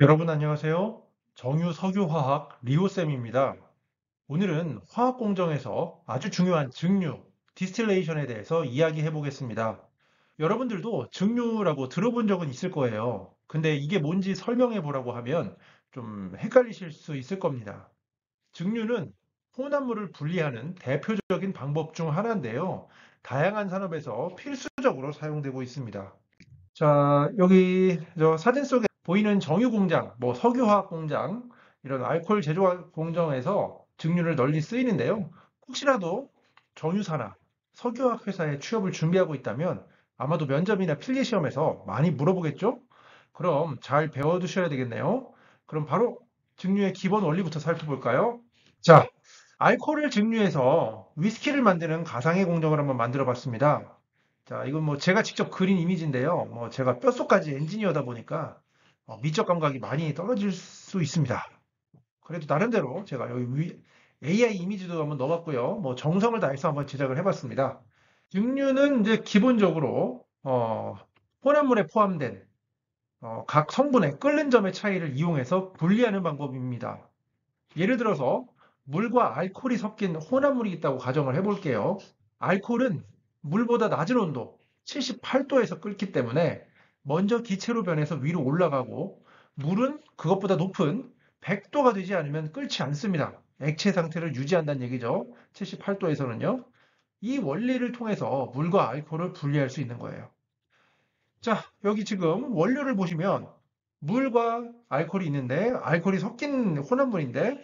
여러분 안녕하세요. 정유석유화학 리오쌤입니다. 오늘은 화학 공정에서 아주 중요한 증류, 디스틸레이션에 대해서 이야기해 보겠습니다. 여러분들도 증류라고 들어본 적은 있을 거예요. 근데 이게 뭔지 설명해 보라고 하면 좀 헷갈리실 수 있을 겁니다. 증류는 혼합물을 분리하는 대표적인 방법 중 하나인데요. 다양한 산업에서 필수적으로 사용되고 있습니다. 자, 여기 저 사진 속에 보이는 정유 공장, 뭐 석유화학 공장, 이런 알코올 제조 공정에서 증류를 널리 쓰이는데요. 혹시라도 정유사나 석유화학 회사에 취업을 준비하고 있다면 아마도 면접이나 필기 시험에서 많이 물어보겠죠? 그럼 잘 배워두셔야 되겠네요. 그럼 바로 증류의 기본 원리부터 살펴볼까요? 자, 알코올을 증류해서 위스키를 만드는 가상의 공정을 한번 만들어 봤습니다. 자, 이건 뭐 제가 직접 그린 이미지인데요. 뭐 제가 뼛속까지 엔지니어다 보니까 미적 감각이 많이 떨어질 수 있습니다. 그래도 나름대로 제가 여기 AI 이미지도 한번 넣어봤고요. 뭐 정성을 다해서 한번 제작을 해봤습니다. 증류는 이제 기본적으로 혼합물에 포함된 각 성분의 끓는 점의 차이를 이용해서 분리하는 방법입니다. 예를 들어서 물과 알코올이 섞인 혼합물이 있다고 가정을 해볼게요. 알코올은 물보다 낮은 온도 78도에서 끓기 때문에 먼저 기체로 변해서 위로 올라가고 물은 그것보다 높은 100도가 되지 않으면 끓지 않습니다. 액체 상태를 유지한다는 얘기죠. 78도에서는요. 이 원리를 통해서 물과 알코올을 분리할 수 있는 거예요. 자, 여기 지금 원료를 보시면 물과 알코올이 있는데 알코올이 섞인 혼합물인데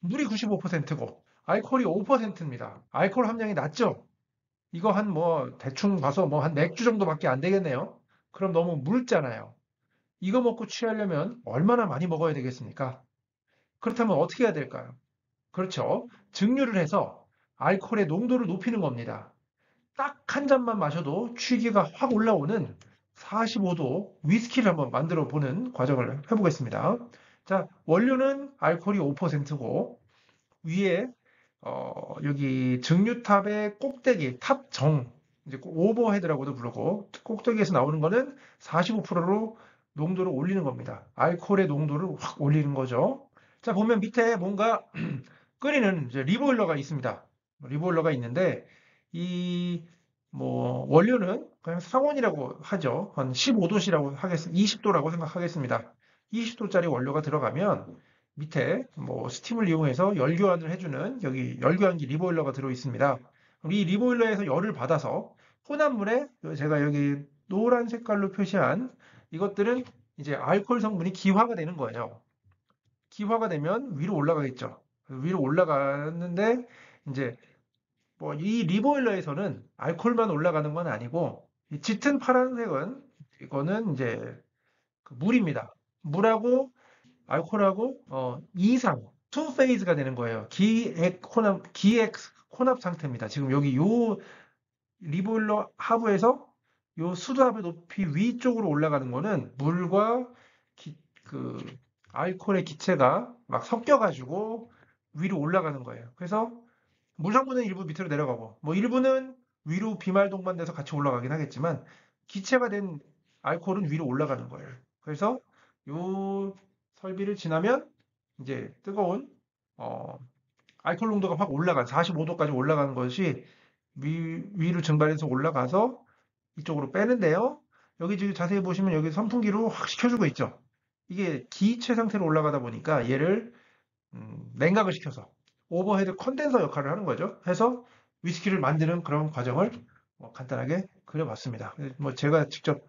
물이 95%고 알코올이 5%입니다. 알코올 함량이 낮죠? 이거 한 뭐 대충 봐서 뭐 한 맥주 정도밖에 안 되겠네요. 그럼 너무 묽잖아요. 이거 먹고 취하려면 얼마나 많이 먹어야 되겠습니까? 그렇다면 어떻게 해야 될까요? 그렇죠. 증류를 해서 알코올의 농도를 높이는 겁니다. 딱 한 잔만 마셔도 취기가 확 올라오는 45도 위스키를 한번 만들어 보는 과정을 해보겠습니다. 자, 원료는 알코올이 5%고 위에 여기 증류탑의 꼭대기, 탑정, 이제 오버헤드라고도 부르고 꼭대기에서 나오는 거는 45%로 농도를 올리는 겁니다. 알코올의 농도를 확 올리는 거죠. 자, 보면 밑에 뭔가 끓이는 이제 리보일러가 있습니다. 리보일러가 있는데 이 뭐 원료는 그냥 상온이라고 하죠. 한 15도씨라고 하겠습니다. 20도라고 생각하겠습니다. 20도짜리 원료가 들어가면 밑에 뭐 스팀을 이용해서 열교환을 해주는 여기 열교환기 리보일러가 들어 있습니다. 이 리보일러에서 열을 받아서 혼합물에 제가 여기 노란 색깔로 표시한 이것들은 이제 알코올 성분이 기화가 되는 거예요. 기화가 되면 위로 올라가겠죠. 위로 올라가는데 이제 뭐 이 리보일러에서는 알코올만 올라가는 건 아니고 이 짙은 파란색은 이거는 이제 그 물입니다. 물하고 알코올하고 이상 투 페이즈가 되는 거예요. 기액 혼합 상태입니다. 지금 여기 요 리보일러 하부에서 요 수도압의 높이 위쪽으로 올라가는 거는 물과 그 알코올의 기체가 막 섞여가지고 위로 올라가는 거예요. 그래서 물 성분은 일부 밑으로 내려가고 뭐 일부는 위로 비말동반돼서 같이 올라가긴 하겠지만 기체가 된 알코올은 위로 올라가는 거예요. 그래서 요 설비를 지나면 이제 뜨거운 어, 알코올 농도가 확 올라간 45도까지 올라가는 것이 위로 증발해서 올라가서 이쪽으로 빼는데요. 여기 지금 자세히 보시면 여기 선풍기로 확 식혀주고 있죠. 이게 기체 상태로 올라가다 보니까 얘를 냉각을 시켜서 오버헤드 컨덴서 역할을 하는 거죠. 해서 위스키를 만드는 그런 과정을 간단하게 그려봤습니다. 뭐 제가 직접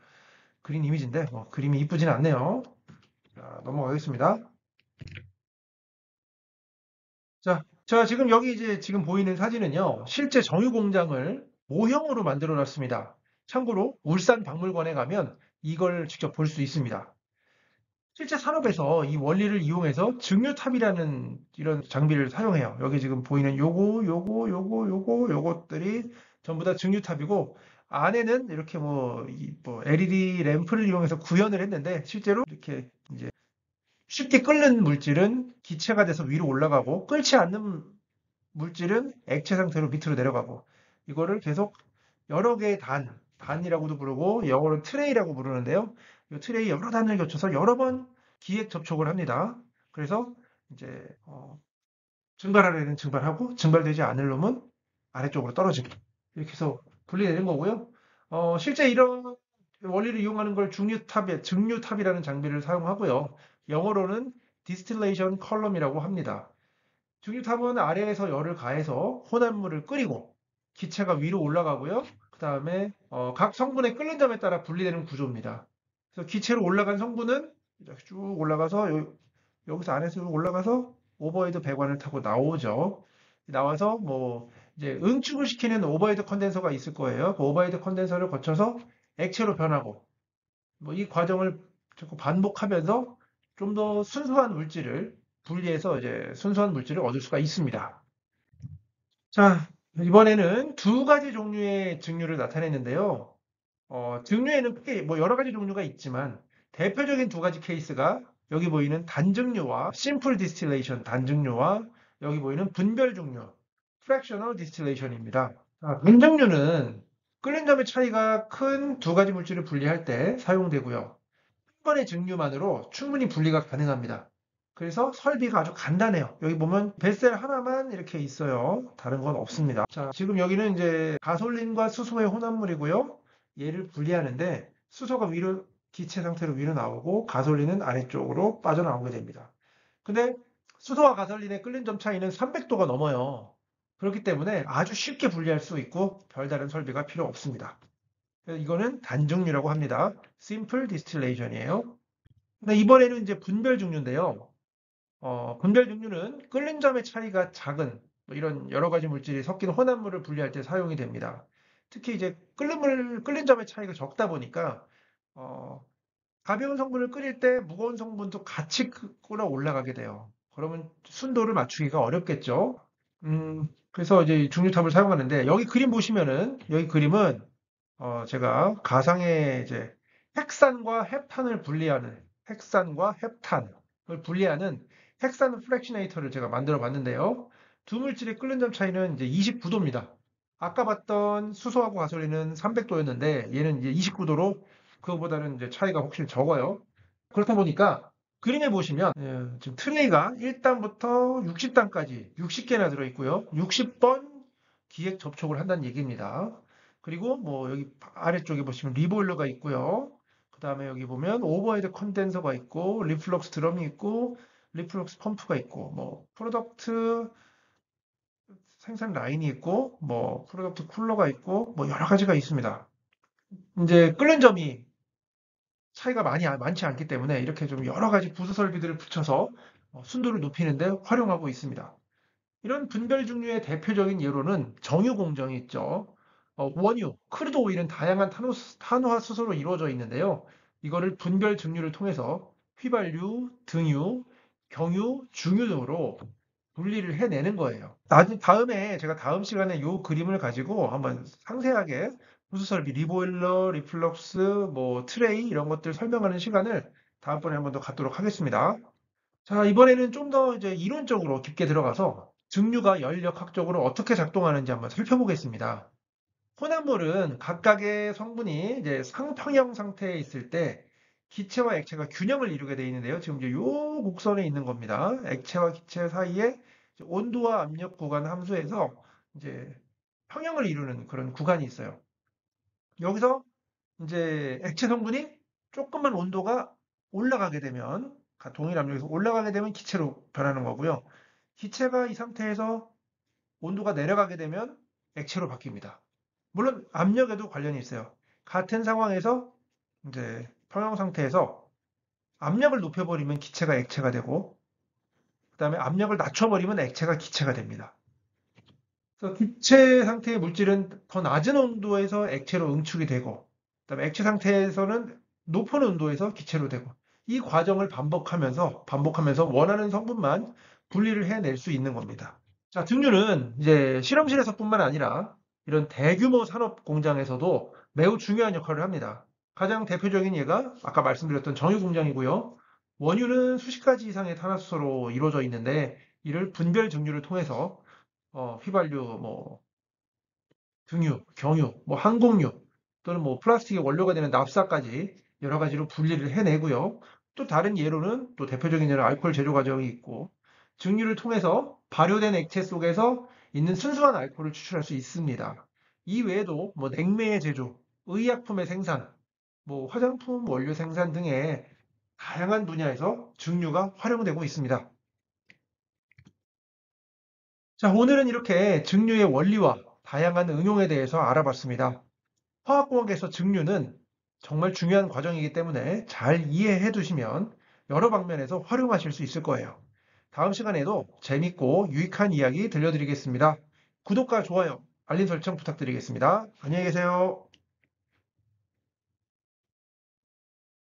그린 이미지인데 뭐 그림이 이쁘진 않네요. 자, 넘어가겠습니다. 자, 지금 여기 이제 지금 보이는 사진은요, 실제 정유 공장을 모형으로 만들어 놨습니다. 참고로 울산 박물관에 가면 이걸 직접 볼 수 있습니다. 실제 산업에서 이 원리를 이용해서 증류탑이라는 이런 장비를 사용해요. 여기 지금 보이는 요것들이 전부 다 증류탑이고, 안에는 이렇게 뭐 LED 램프를 이용해서 구현을 했는데, 실제로 이렇게 이제 쉽게 끓는 물질은 기체가 돼서 위로 올라가고, 끓지 않는 물질은 액체 상태로 밑으로 내려가고, 이거를 계속 여러 개의 단이라고도 부르고, 영어로 트레이라고 부르는데요. 이 트레이 여러 단을 거쳐서 여러 번 기획 접촉을 합니다. 그래서 이제 증발할 애는 증발하고 증발되지 않을 놈은 아래쪽으로 떨어지고 이렇게 해서 분리되는 거고요. 실제 이런 원리를 이용하는 걸 증류탑이라는 장비를 사용하고요. 영어로는 distillation column이라고 합니다. 증류탑은 아래에서 열을 가해서 혼합물을 끓이고 기체가 위로 올라가고요. 그 다음에 각 성분의 끓는 점에 따라 분리되는 구조입니다. 그래서 기체로 올라간 성분은 이렇게 쭉 올라가서 여기서 안에서 올라가서 오버헤드 배관을 타고 나오죠. 나와서 뭐 이제 응축을 시키는 오버헤드 컨덴서가 있을 거예요. 그 오버헤드 컨덴서를 거쳐서 액체로 변하고 뭐 이 과정을 자꾸 반복하면서 좀 더 순수한 물질을 분리해서 이제 순수한 물질을 얻을 수가 있습니다. 자, 이번에는 두 가지 종류의 증류를 나타냈는데요. 증류에는 크게 뭐 여러 가지 종류가 있지만 대표적인 두 가지 케이스가 여기 보이는 단증류와 심플 디스틸레이션 단증류와 여기 보이는 분별 증류 fractional distillation입니다. 단증류는 끓는 점의 차이가 큰 두 가지 물질을 분리할 때 사용되고요. 한 번의 증류만으로 충분히 분리가 가능합니다. 그래서 설비가 아주 간단해요. 여기 보면 뱃셀 하나만 이렇게 있어요. 다른 건 없습니다. 자, 지금 여기는 이제 가솔린과 수소의 혼합물이고요. 얘를 분리하는데 수소가 위로 기체 상태로 위로 나오고 가솔린은 아래쪽으로 빠져나오게 됩니다. 근데 수소와 가솔린의 끓는 점 차이는 300도가 넘어요. 그렇기 때문에 아주 쉽게 분리할 수 있고 별다른 설비가 필요 없습니다. 이거는 단증류라고 합니다. Simple Distillation이에요. 근데 이번에는 이제 분별 증류인데요. 분별 증류는 끓는 점의 차이가 작은 뭐 이런 여러 가지 물질이 섞인 혼합물을 분리할 때 사용이 됩니다. 특히 이제 끓는 점의 차이가 적다 보니까 어, 가벼운 성분을 끓일 때 무거운 성분도 같이 끓어 올라가게 돼요. 그러면 순도를 맞추기가 어렵겠죠. 그래서 이제 중류탑을 사용하는데 여기 그림 보시면은 여기 그림은 제가 가상의 이제 핵산과 헵탄을 분리하는 핵산과 헵탄을 분리하는 핵산 프랙시네이터를 제가 만들어 봤는데요. 두 물질의 끓는 점 차이는 이제 29도입니다. 아까 봤던 수소하고 가솔린은 300도였는데 얘는 이제 29도로 그거보다는 이제 차이가 훨씬 적어요. 그렇다 보니까 그림에 보시면 지금 트레이가 1단부터 60단까지 60개나 들어있고요. 60번 기획 접촉을 한다는 얘기입니다. 그리고 뭐 여기 아래쪽에 보시면 리보일러가 있고요. 그 다음에 여기 보면 오버헤드 컨덴서가 있고 리플럭스 드럼이 있고 리플럭스 펌프가 있고 뭐 프로덕트 생산 라인이 있고 뭐 프로덕트 쿨러가 있고 뭐 여러 가지가 있습니다. 이제 끓는 점이 차이가 많지 않기 때문에 이렇게 좀 여러 가지 부수 설비들을 붙여서 순도를 높이는데 활용하고 있습니다. 이런 분별 증류의 대표적인 예로는 정유 공정이 있죠. 원유, 크루드 오일은 다양한 탄화 수소로 이루어져 있는데요. 이거를 분별 증류를 통해서 휘발유, 등유, 경유, 중유 등으로 분리를 해내는 거예요. 다음에 제가 다음 시간에 이 그림을 가지고 한번 상세하게 부수 설비, 리보일러, 리플럭스, 뭐 트레이 이런 것들 설명하는 시간을 다음번에 한번 더 갖도록 하겠습니다. 자, 이번에는 좀 더 이제 이론적으로 깊게 들어가서 증류가 연력학적으로 어떻게 작동하는지 한번 살펴보겠습니다. 혼합물은 각각의 성분이 이제 상평형 상태에 있을 때 기체와 액체가 균형을 이루게 되어 있는데요. 지금 이제 요 곡선에 있는 겁니다. 액체와 기체 사이에 이제 온도와 압력 구간 함수에서 이제 평형을 이루는 그런 구간이 있어요. 여기서 이제 액체 성분이 조금만 온도가 올라가게 되면 동일 압력에서 올라가게 되면 기체로 변하는 거고요. 기체가 이 상태에서 온도가 내려가게 되면 액체로 바뀝니다. 물론 압력에도 관련이 있어요. 같은 상황에서 이제 평형 상태에서 압력을 높여버리면 기체가 액체가 되고 그다음에 압력을 낮춰버리면 액체가 기체가 됩니다. 그래서 기체 상태의 물질은 더 낮은 온도에서 액체로 응축이 되고 그다음에 액체 상태에서는 높은 온도에서 기체로 되고 이 과정을 반복하면서 원하는 성분만 분리를 해낼 수 있는 겁니다. 자, 증류는 이제 실험실에서뿐만 아니라 이런 대규모 산업 공장에서도 매우 중요한 역할을 합니다. 가장 대표적인 예가 아까 말씀드렸던 정유 공장이고요. 원유는 수십 가지 이상의 탄화수소로 이루어져 있는데 이를 분별 증류를 통해서 휘발유, 뭐 등유, 경유, 뭐 항공유 또는 뭐 플라스틱의 원료가 되는 납사까지 여러 가지로 분리를 해내고요. 또 다른 예로는 또 대표적인 예로 알코올 제조 과정이 있고 증류를 통해서 발효된 액체 속에서 있는 순수한 알코올을 추출할 수 있습니다. 이 외에도 뭐 냉매의 제조, 의약품의 생산, 뭐 화장품 원료 생산 등의 다양한 분야에서 증류가 활용되고 있습니다. 자, 오늘은 이렇게 증류의 원리와 다양한 응용에 대해서 알아봤습니다. 화학공학에서 증류는 정말 중요한 과정이기 때문에 잘 이해해 두시면 여러 방면에서 활용하실 수 있을 거예요. 다음 시간에도 재밌고 유익한 이야기 들려드리겠습니다. 구독과 좋아요, 알림 설정 부탁드리겠습니다. 안녕히 계세요.